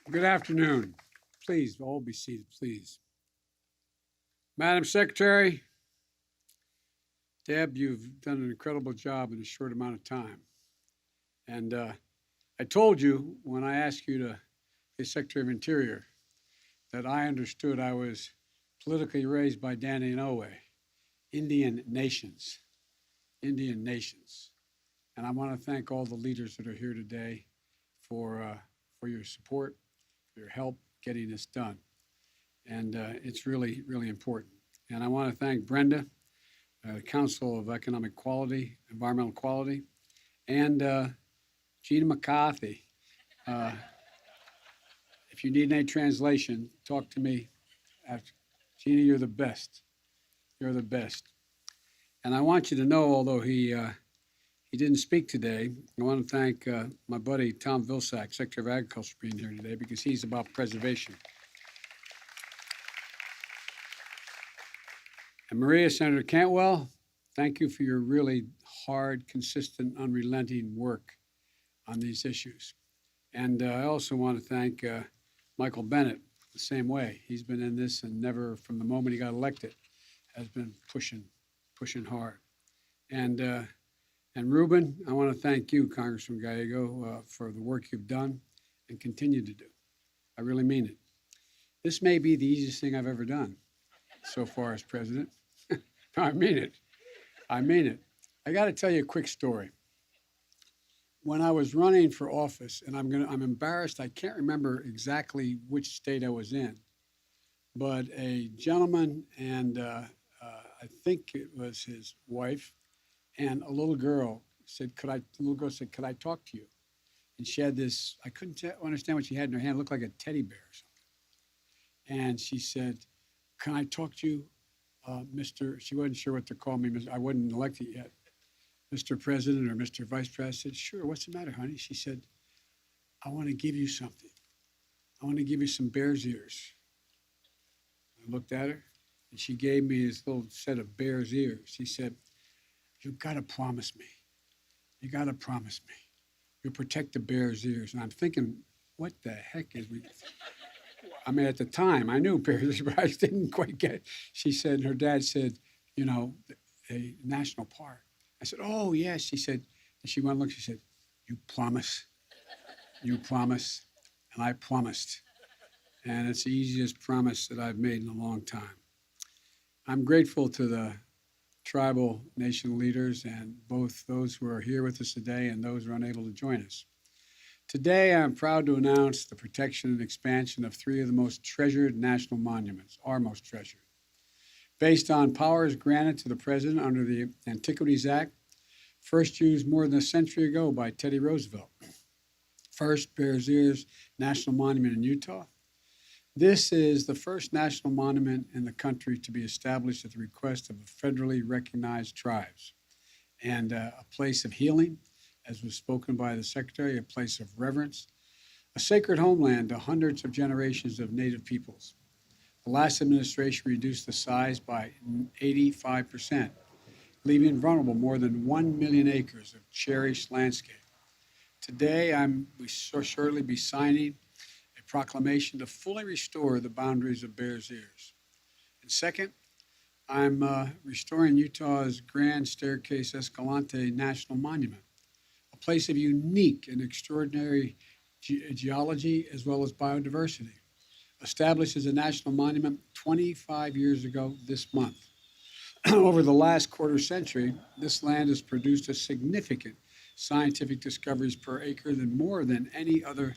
Good afternoon. Please, all be seated, please. Madam Secretary, Deb, you've done an incredible job in a short amount of time. And I told you when I asked you to be Secretary of Interior that I understood I was politically raised by Danny Inouye, Indian nations, Indian nations. And I want to thank all the leaders that are here today for your support, for your help getting this done. And it's really, really important. And I want to thank Brenda, the Council of Economic Quality, Environmental Quality, and Gina McCarthy. If you need any translation, talk to me after. Gina, you're the best. You're the best. And I want you to know, although he didn't speak today, I want to thank my buddy Tom Vilsack, Secretary of Agriculture, for being here today because he's about preservation. And Maria, Senator Cantwell, thank you for your really hard, consistent, unrelenting work on these issues. And I also want to thank Michael Bennett the same way. He's been in this and never, from the moment he got elected, has been pushing hard. And Ruben, I want to thank you, Congressman Gallego, for the work you've done and continue to do. I really mean it. This may be the easiest thing I've ever done so far as president. I mean it. I mean it. I got to tell you a quick story. When I was running for office, and I'm embarrassed, I can't remember exactly which state I was in, but a gentleman and I think it was his wife and a little girl said, the little girl said, could I talk to you? And she had this, I couldn't understand what she had in her hand. It looked like a teddy bear or something. And she said, can I talk to you, Mr. She wasn't sure what to call me. I wasn't elected yet. Mr. President or Mr. Vice President. I said, sure, what's the matter, honey? She said, I want to give you something. I want to give you some bear's ears. I looked at her, and she gave me this little set of bear's ears. She said, you've got to promise me. You got to promise me. You'll protect the bear's ears. And I'm thinking, what the heck is we... I mean, at the time, I knew bear's ears, but I didn't quite get it. She said, her dad said, you know, a national park. I said, oh, yes. She said, and she went and looked, she said, you promise? You promise? And I promised. And it's the easiest promise that I've made in a long time. I'm grateful to the tribal nation leaders and both those who are here with us today and those who are unable to join us. Today, I'm proud to announce the protection and expansion of three of the most treasured national monuments, our most treasured. Based on powers granted to the President under the Antiquities Act, first used more than a century ago by Teddy Roosevelt. First, Bears Ears National Monument in Utah. This is the first national monument in the country to be established at the request of federally recognized tribes, and a place of healing, as was spoken by the Secretary, a place of reverence, a sacred homeland to hundreds of generations of Native peoples. The last administration reduced the size by 85%, leaving vulnerable more than 1 million acres of cherished landscape. Today, we shall shortly be signing a proclamation to fully restore the boundaries of Bears Ears. And second, I'm restoring Utah's Grand Staircase Escalante National Monument, a place of unique and extraordinary geology as well as biodiversity. Established as a national monument 25 years ago this month. Over the last quarter century, this land has produced a significant scientific discoveries per acre than more than any other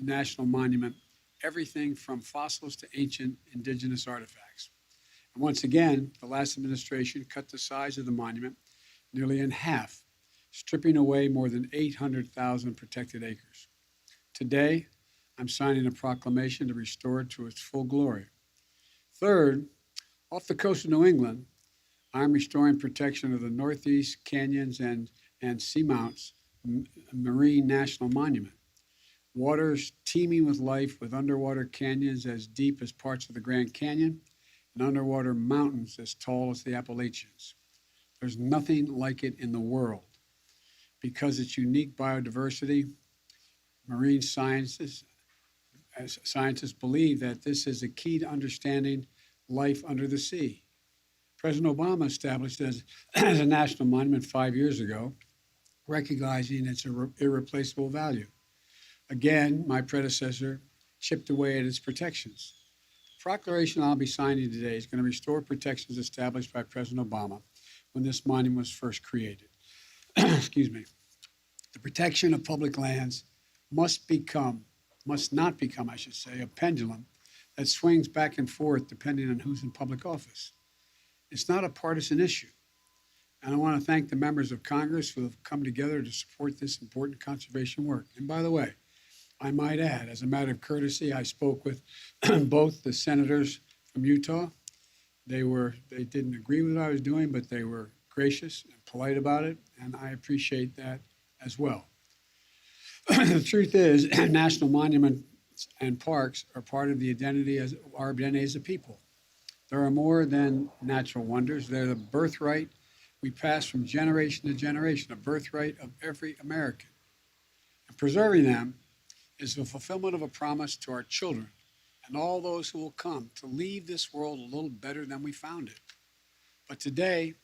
national monument, everything from fossils to ancient indigenous artifacts. And once again, the last administration cut the size of the monument nearly in half, stripping away more than 800,000 protected acres. Today, I'm signing a proclamation to restore it to its full glory. Third, off the coast of New England, I'm restoring protection of the Northeast Canyons and Seamounts Marine National Monument. Waters teeming with life with underwater canyons as deep as parts of the Grand Canyon and underwater mountains as tall as the Appalachians. There's nothing like it in the world. Because its unique biodiversity, marine scientists believe that this is a key to understanding life under the sea. President Obama established it as a national monument 5 years ago, recognizing its irreplaceable value. Again, my predecessor chipped away at its protections. The proclamation I'll be signing today is going to restore protections established by President Obama when this monument was first created. Excuse me. The protection of public lands must not become, I should say, a pendulum that swings back and forth depending on who's in public office. It's not a partisan issue. And I want to thank the members of Congress who have come together to support this important conservation work. And by the way, I might add, as a matter of courtesy, I spoke with both the senators from Utah. They didn't agree with what I was doing, but they were gracious and polite about it, and I appreciate that as well. The truth is, national monuments and parks are part of the identity as our identity as a people. There are more than natural wonders. They're the birthright we pass from generation to generation, a birthright of every American. And preserving them is the fulfillment of a promise to our children and all those who will come to leave this world a little better than we found it. But today,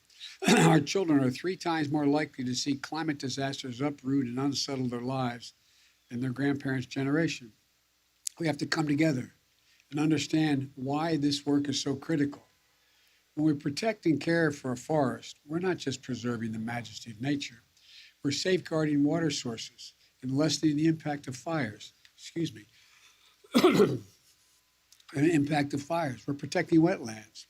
our children are 3 times more likely to see climate disasters uproot and unsettle their lives than their grandparents' generation. We have to come together and understand why this work is so critical. When we protect and care for a forest, we're not just preserving the majesty of nature. We're safeguarding water sources and lessening the impact of fires. The impact of fires. We're protecting wetlands.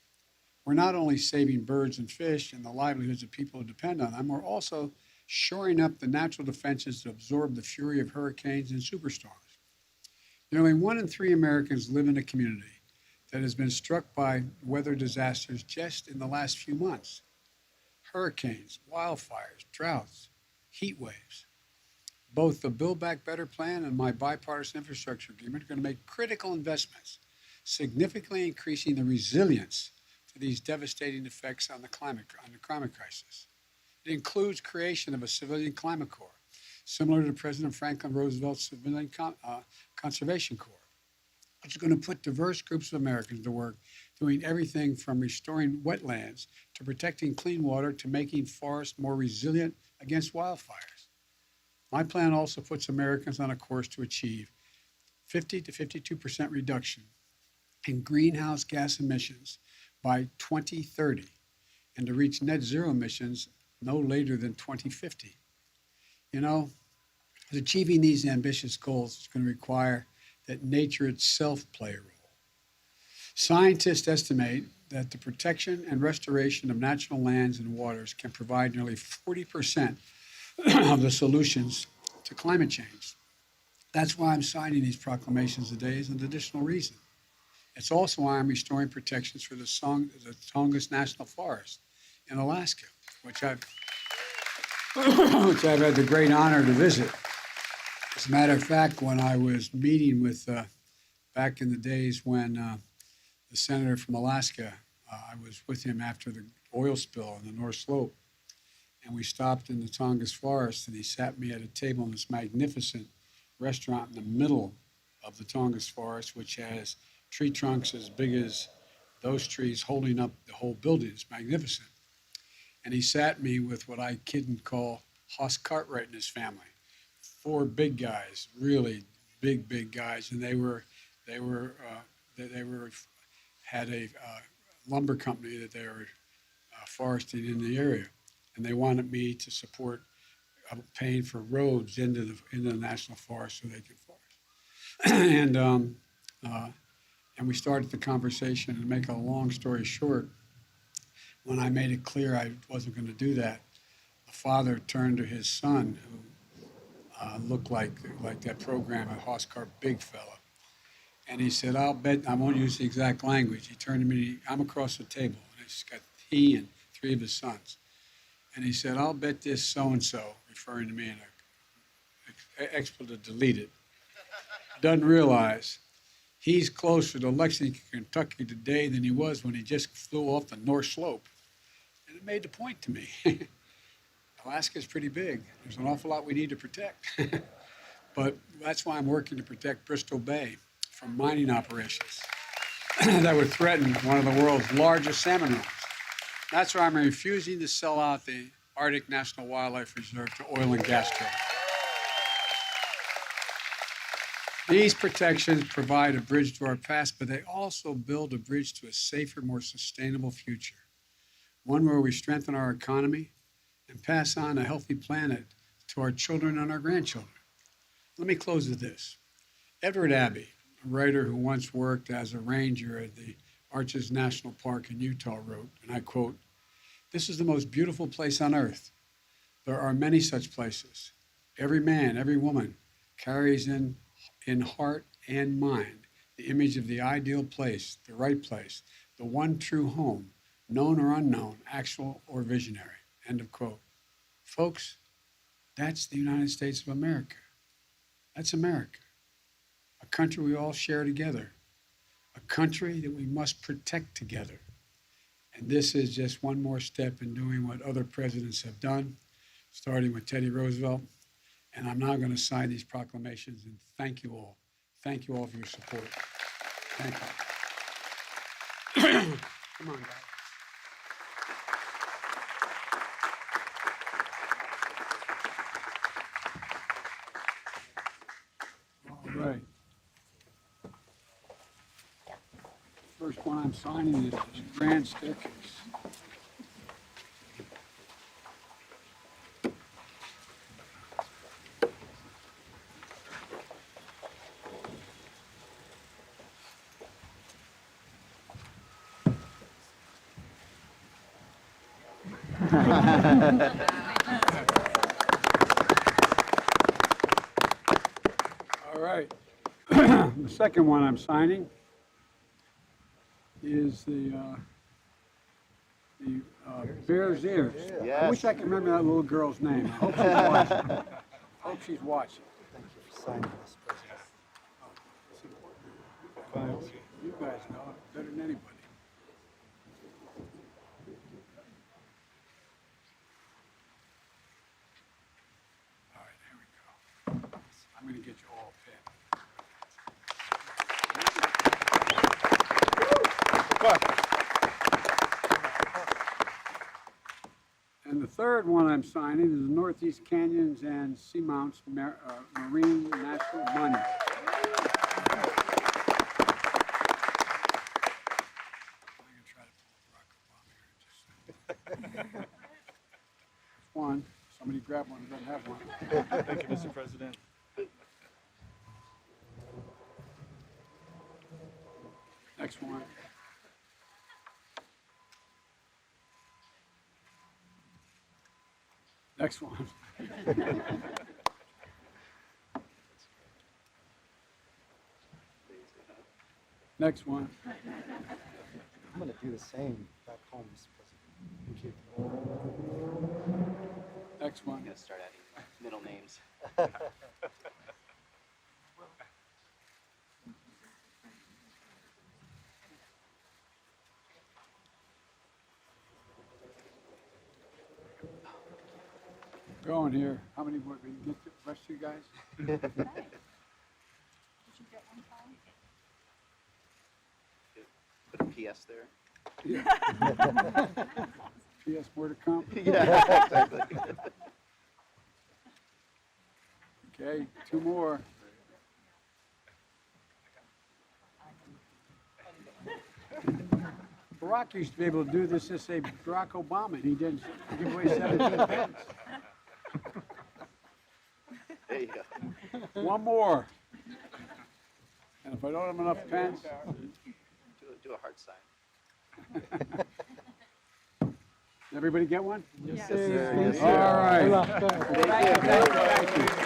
We're not only saving birds and fish and the livelihoods of people who depend on them, we're also shoring up the natural defenses to absorb the fury of hurricanes and superstorms. Nearly 1 in 3 Americans live in a community that has been struck by weather disasters just in the last few months. Hurricanes, wildfires, droughts, heat waves. Both the Build Back Better plan and my bipartisan infrastructure agreement are going to make critical investments, significantly increasing the resilience to these devastating effects on the climate crisis. It includes creation of a civilian climate corps, similar to President Franklin Roosevelt's Civilian Conservation Corps, which is going to put diverse groups of Americans to work doing everything from restoring wetlands to protecting clean water to making forests more resilient against wildfires. My plan also puts Americans on a course to achieve 50 to 52% reduction in greenhouse gas emissions by 2030 and to reach net zero emissions no later than 2050. You know, achieving these ambitious goals is going to require that nature itself play a role. Scientists estimate that the protection and restoration of natural lands and waters can provide nearly 40% of the solutions to climate change. That's why I'm signing these proclamations today as an additional reason. It's also why I'm restoring protections for the Tongass National Forest in Alaska, which I've had the great honor to visit. As a matter of fact, when I was meeting with, back in the days when the senator from Alaska, I was with him after the oil spill on the North Slope, and we stopped in the Tongass Forest, and he sat me at a table in this magnificent restaurant in the middle of the Tongass Forest, which has tree trunks as big as those trees holding up the whole building. It's magnificent. And he sat me with what I kid and call Hoss Cartwright and his family. 4 big guys, really big guys, and they had a lumber company that they were foresting in the area, and they wanted me to support paying for roads into the national forest so they could forest. And we started the conversation. And to make a long story short, when I made it clear I wasn't going to do that, the father turned to his son, who looked like that program at Hoskart, big fella. And he said, I'll bet, I won't use the exact language. He turned to me, I'm across the table. And it's got he and 3 of his sons. And he said, I'll bet this so-and-so, referring to me, and expletive deleted, doesn't realize He's closer to Lexington, Kentucky today than he was when he just flew off the North Slope. And it made the point to me. Alaska's pretty big. There's an awful lot we need to protect. But that's why I'm working to protect Bristol Bay from mining operations that would threaten one of the world's largest salmon runs. That's why I'm refusing to sell out the Arctic National Wildlife Reserve to oil and gas drilling. These protections provide a bridge to our past, but they also build a bridge to a safer, more sustainable future. One where we strengthen our economy and pass on a healthy planet to our children and our grandchildren. Let me close with this. Edward Abbey, a writer who once worked as a ranger at the Arches National Park in Utah, wrote, and I quote, "This is the most beautiful place on earth. There are many such places. Every man, every woman carries in heart and mind the image of the ideal place, the one true home, known or unknown, actual or visionary." End of quote. Folks, that's the United States of America. That's America, a country we all share together, a country that we must protect together. And this is just one more step in doing what other presidents have done, starting with Teddy Roosevelt. And I'm now going to sign these proclamations and thank you all. Thank you all for your support. Thank you. Come on, guys. All right. First one I'm signing is this grand staircase. All right. The second one I'm signing is the Bear's Ears. Yes. I wish I could remember that little girl's name. I hope she's watching. I hope she's watching. Thank you for signing this, President. It's important. You guys know it better than anybody. All right, here we go. I'm going to get you all a pen. And the third one I'm signing is the Northeast Canyons and Seamounts Marine National Monument. I'm going to try to pull Barack Obama here in just a second. One. Somebody grab one who doesn't have one. Thank you, Mr. President. Next one. Next one. Next one. I'm going to do the same back home, Mr. President. Thank you. Next one. I'm gonna start adding middle names. Going here. How many more? Can you get the rest of you guys? Did you get one time? Put a PS there. Yeah. P.S. more to come. Yeah, exactly. Okay, two more. Barack used to be able to do this to say Barack Obama, and he didn't give away 17 pence. There you go. One more. And if I don't have enough pens, Do a heart sign. everybody get one? Yes. Yes, sir. All right. Good luck. Thank you.